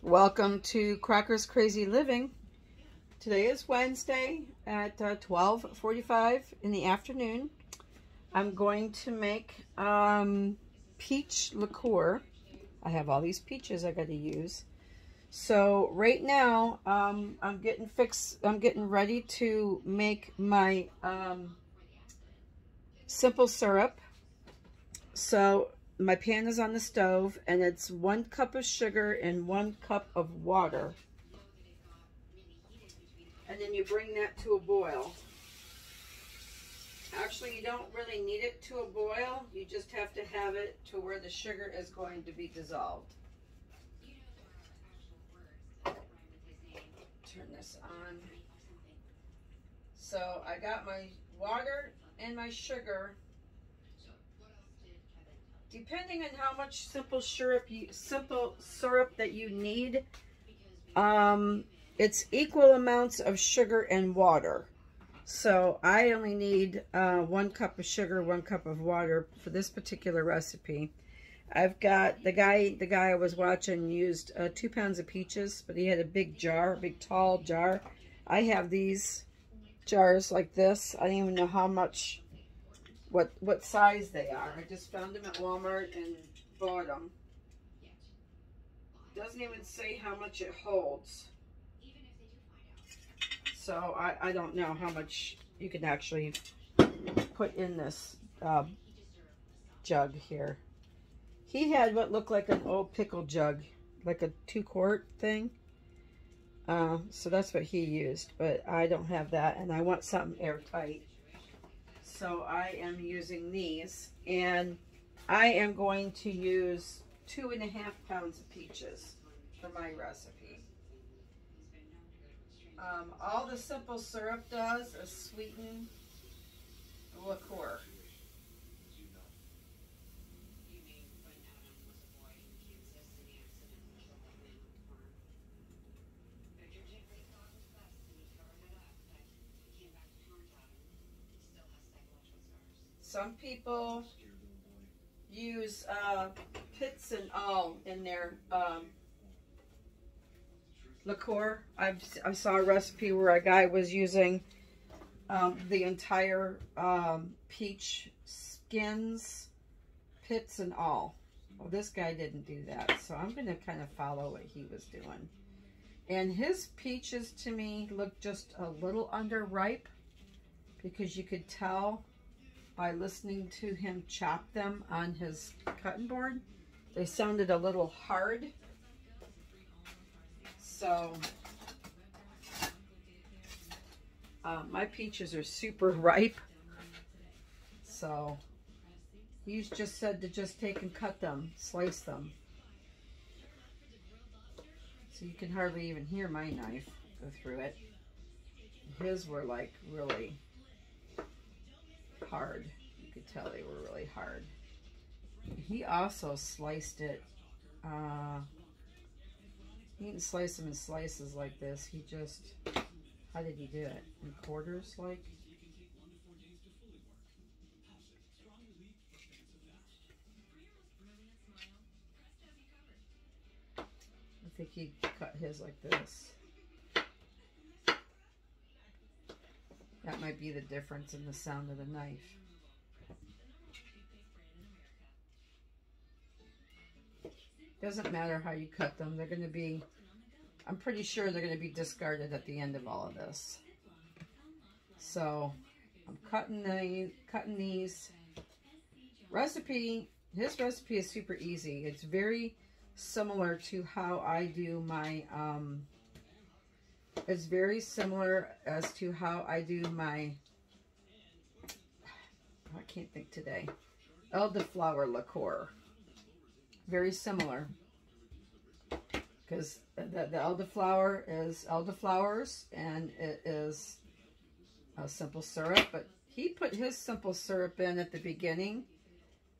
Welcome to Cracker's Crazy Living. Today is Wednesday at 12:45 in the afternoon. I'm going to make peach liqueur. I have all these peaches I got to use. So right now I'm getting ready to make my simple syrup. So my pan is on the stove, and it's 1 cup of sugar and 1 cup of water. And then you bring that to a boil. Actually, you don't really need it to a boil. You just have to have it to where the sugar is going to be dissolved. Turn this on. So I got my water and my sugar. Depending on how much simple syrup that you need, it's equal amounts of sugar and water. So I only need 1 cup of sugar, 1 cup of water for this particular recipe. I've got the guy I was watching used 2 pounds of peaches, but he had a big jar, big tall jar. I have these jars like this. I don't even know how much. What size they are. I just found them at Walmart and bought them. Doesn't even say how much it holds. So I don't know how much you can actually put in this jug here. He had what looked like an old pickle jug, like a 2-quart thing. So that's what he used, but I don't have that, and I want something airtight. So I am using these, and I am going to use 2.5 pounds of peaches for my recipe. All the simple syrup does is sweeten the liqueur. Some people use piths and all in their liqueur. I saw a recipe where a guy was using the entire peach skins, piths and all. Well, this guy didn't do that, so I'm going to kind of follow what he was doing. And his peaches, to me, look just a little underripe, because you could tell by listening to him chop them on his cutting board. They sounded a little hard. So my peaches are super ripe. So he's just said to just take and cut them, slice them. So you can hardly even hear my knife go through it. His were like really hard. You could tell they were really hard. He also sliced it. He didn't slice them in slices like this. He just, how did he do it? In quarters, like? I think he cut his like this. That might be the difference in the sound of the knife. Doesn't matter how you cut them. They're going to be, I'm pretty sure they're going to be discarded at the end of all of this. So I'm cutting these. His recipe is super easy. It's very similar to how I do my, it's very similar as to how I do my, I can't think today, elderflower liqueur. Very similar, because the elderflower is elderflowers, and it is a simple syrup, but he put his simple syrup in at the beginning,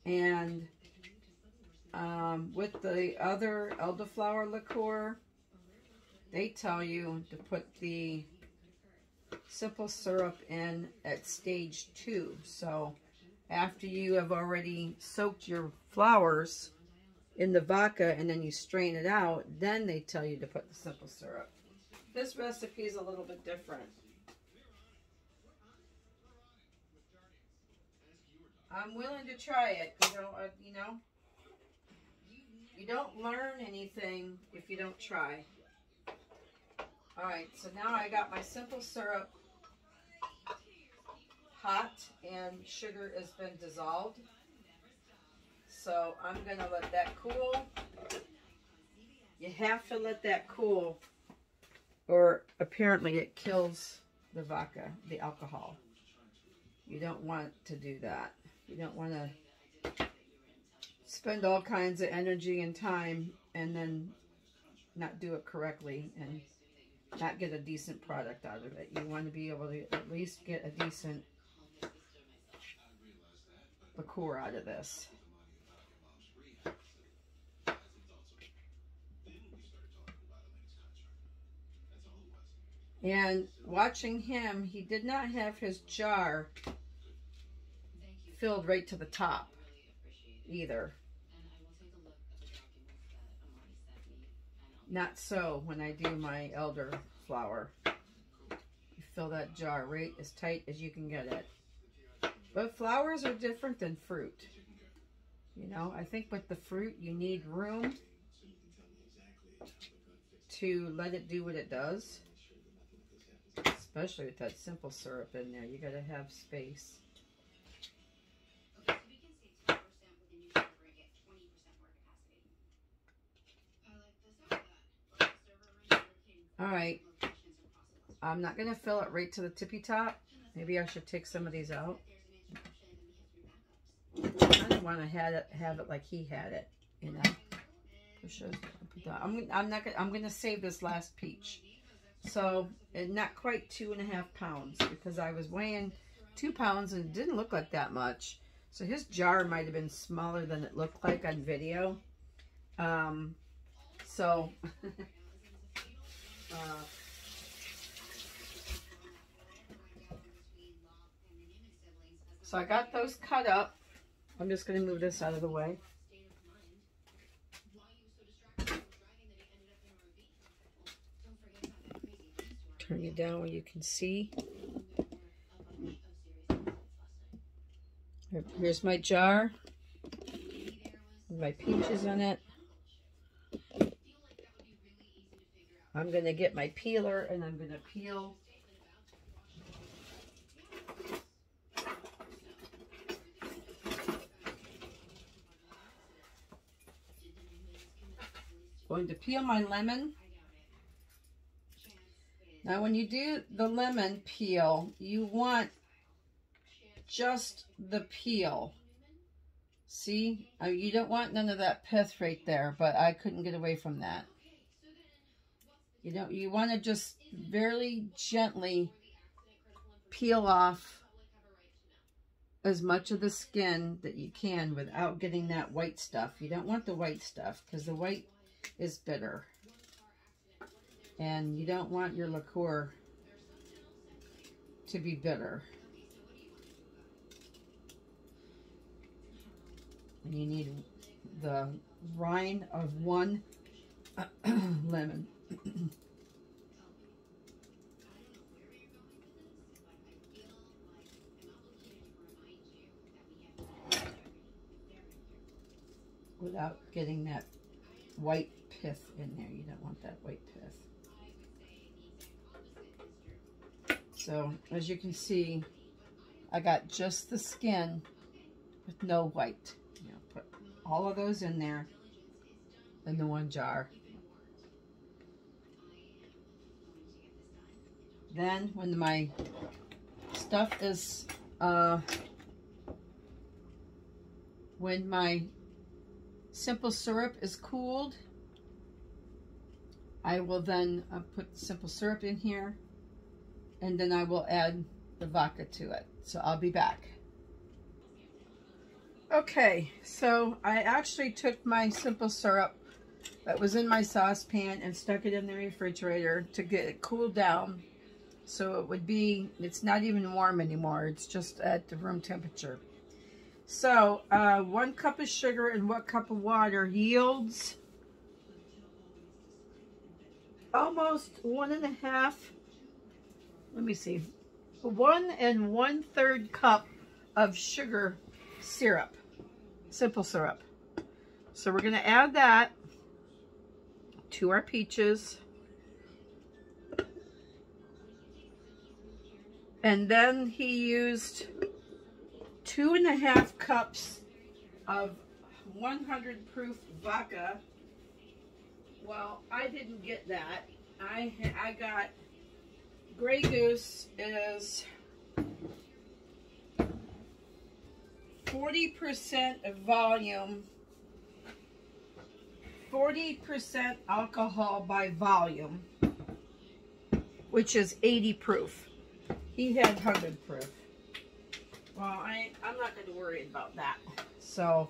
and with the other elderflower liqueur, they tell you to put the simple syrup in at stage 2. So after you have already soaked your flowers in the vodka and then you strain it out, then they tell you to put the simple syrup. This recipe is a little bit different. I'm willing to try it. You don't learn anything if you don't try. All right, so now I got my simple syrup hot and sugar has been dissolved. So I'm gonna let that cool. You have to let that cool, or apparently it kills the vodka, the alcohol. You don't want to do that. You don't want to spend all kinds of energy and time and then not do it correctly and not get a decent product out of it. You want to be able to at least get a decent liqueur out of this. And watching him, he did not have his jar filled right to the top either. Not so when I do my elderflower. You fill that jar right as tight as you can get it. But flowers are different than fruit. You know, I think with the fruit you need room to let it do what it does. Especially with that simple syrup in there. You gotta have space. Alright. I'm not gonna fill it right to the tippy top. Maybe I should take some of these out. I kind of want to have it like he had it, you know. I'm gonna save this last peach. So, not quite 2.5 pounds, because I was weighing 2 pounds and it didn't look like that much. So his jar might have been smaller than it looked like on video. So I got those cut up. I'm just going to move this out of the way. Turn it down where you can see. Here's my jar. My peaches in it. I'm going to get my peeler and I'm going to peel. Going to peel my lemon. Now when you do the lemon peel, you want just the peel. See? You don't want none of that pith right there, but I couldn't get away from that. You want to just very gently peel off as much of the skin that you can without getting that white stuff. You don't want the white stuff because the white is bitter. And you don't want your liqueur to be bitter. And you need the rind of one lemon. Without getting that white pith in there. You don't want that white pith. So, as you can see, I got just the skin with no white. You know, put all of those in there in the one jar. Then, when my stuff is, when my simple syrup is cooled, I will then put the simple syrup in here, and then I will add the vodka to it. So I'll be back. Okay, so I actually took my simple syrup that was in my saucepan and stuck it in the refrigerator to get it cooled down. So it would be, it's not even warm anymore. It's just at the room temperature. So 1 cup of sugar and 1 cup of water yields almost 1.5. Let me see. 1 1/3 cup of sugar syrup, simple syrup. So we're going to add that to our peaches. And then he used 2.5 cups of 100 proof vodka. Well, I didn't get that. I got Grey Goose is 40% of volume, 40% alcohol by volume, which is 80 proof. He had 100 proof. Well, I'm not going to worry about that. So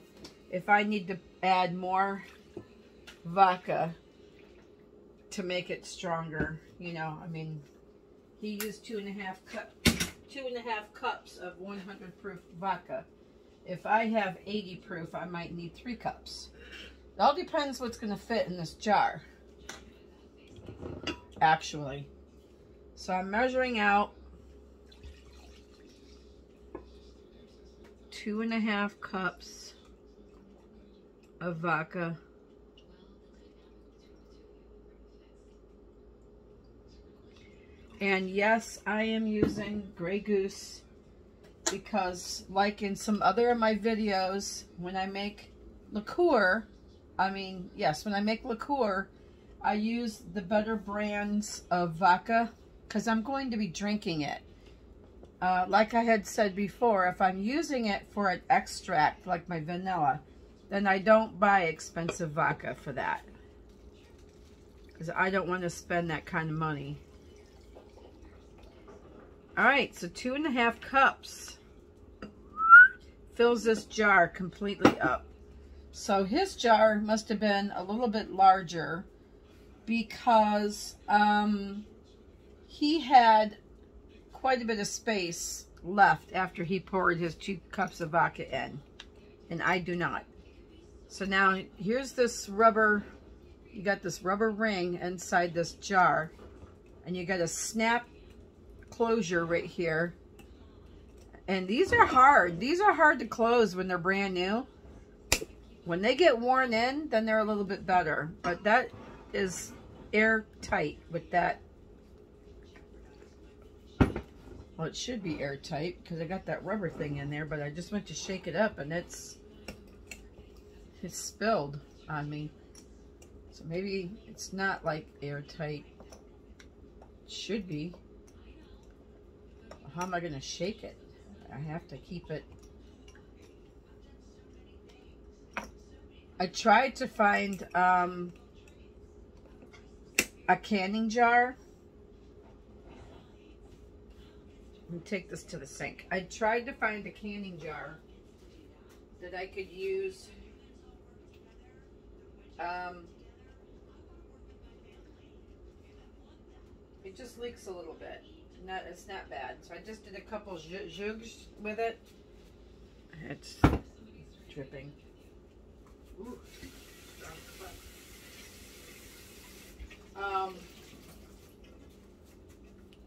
if I need to add more vodka to make it stronger, you know, I mean, he used 2.5 cups of 100 proof vodka. If I have 80 proof, I might need 3 cups. It all depends what's going to fit in this jar, actually. So I'm measuring out 2.5 cups of vodka. And yes, I am using Grey Goose because, like in some other of my videos, when I make liqueur, when I make liqueur, I use the better brands of vodka because I'm going to be drinking it. Like I had said before, if I'm using it for an extract, like my vanilla, then I don't buy expensive vodka for that. Because I don't want to spend that kind of money. Alright, so 2.5 cups fills this jar completely up. So his jar must have been a little bit larger because he had quite a bit of space left after he poured his 2 cups of vodka in, and I do not. So now here's this rubber, you got this rubber ring inside this jar, and you got a snap closure right here, and these are hard to close when they're brand new. When they get worn in, then they're a little bit better, but that is airtight with that. Well, it should be airtight because I got that rubber thing in there, but I just went to shake it up and it's spilled on me. So maybe it's not like airtight. It should be. How am I going to shake it? I have to keep it. I tried to find a canning jar. Let me take this to the sink. I tried to find a canning jar that I could use. It just leaks a little bit. It's not bad. So I just did a couple zhugs with it. It's dripping. Ooh.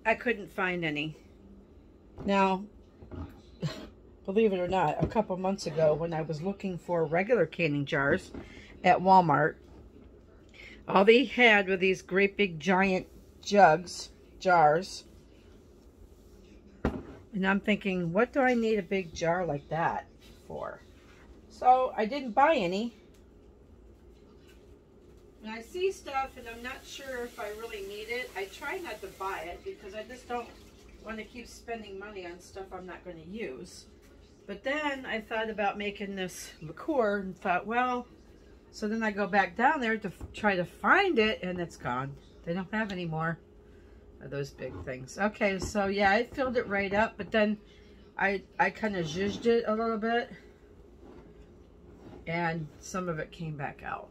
I couldn't find any. Now, believe it or not, a couple months ago when I was looking for regular canning jars at Walmart, all they had were these great big giant jars. And I'm thinking, what do I need a big jar like that for? So I didn't buy any. When I see stuff and I'm not sure if I really need it, I try not to buy it because I just don't want to keep spending money on stuff I'm not going to use. But then I thought about making this liqueur and thought, well, so then I go back down there to try to find it and it's gone. They don't have any more of those big things. Okay, so yeah, I filled it right up, but then I kind of zhuzhed it a little bit and some of it came back out.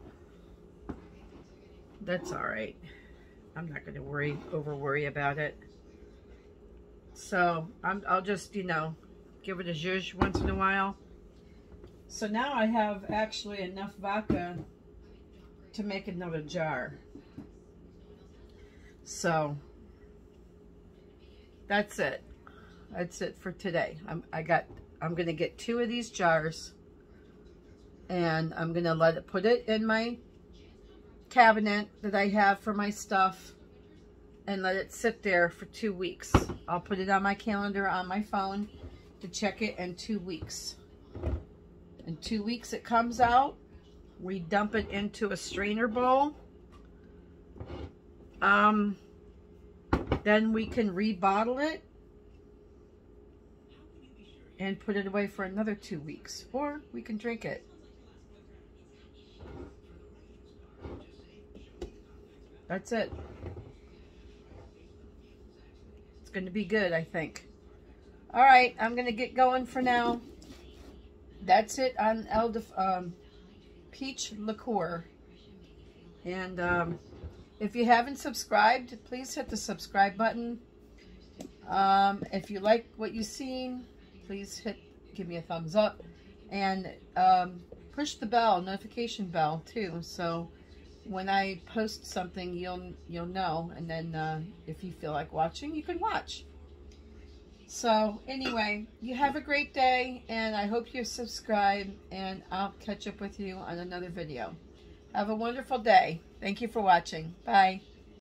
That's all right. I'm not going to over worry about it. So I'll just, you know, give it a zhuzh once in a while. So now I have actually enough vodka to make another jar. So that's it. That's it for today. I'm gonna get 2 of these jars, and I'm gonna put it in my cabinet that I have for my stuff, and let it sit there for 2 weeks. I'll put it on my calendar on my phone to check it in 2 weeks. In 2 weeks it comes out. We dump it into a strainer bowl. Then we can rebottle it and put it away for another 2 weeks, or we can drink it. That's it. It's going to be good, I think. All right, I'm going to get going for now. That's it on peach liqueur. And if you haven't subscribed, please hit the subscribe button. If you like what you've seen, please give me a thumbs up, and push the bell, notification bell too, so when I post something, you'll know. And then if you feel like watching, you can watch. So anyway, you have a great day, and I hope you subscribe, and I'll catch up with you on another video. Have a wonderful day. Thank you for watching. Bye.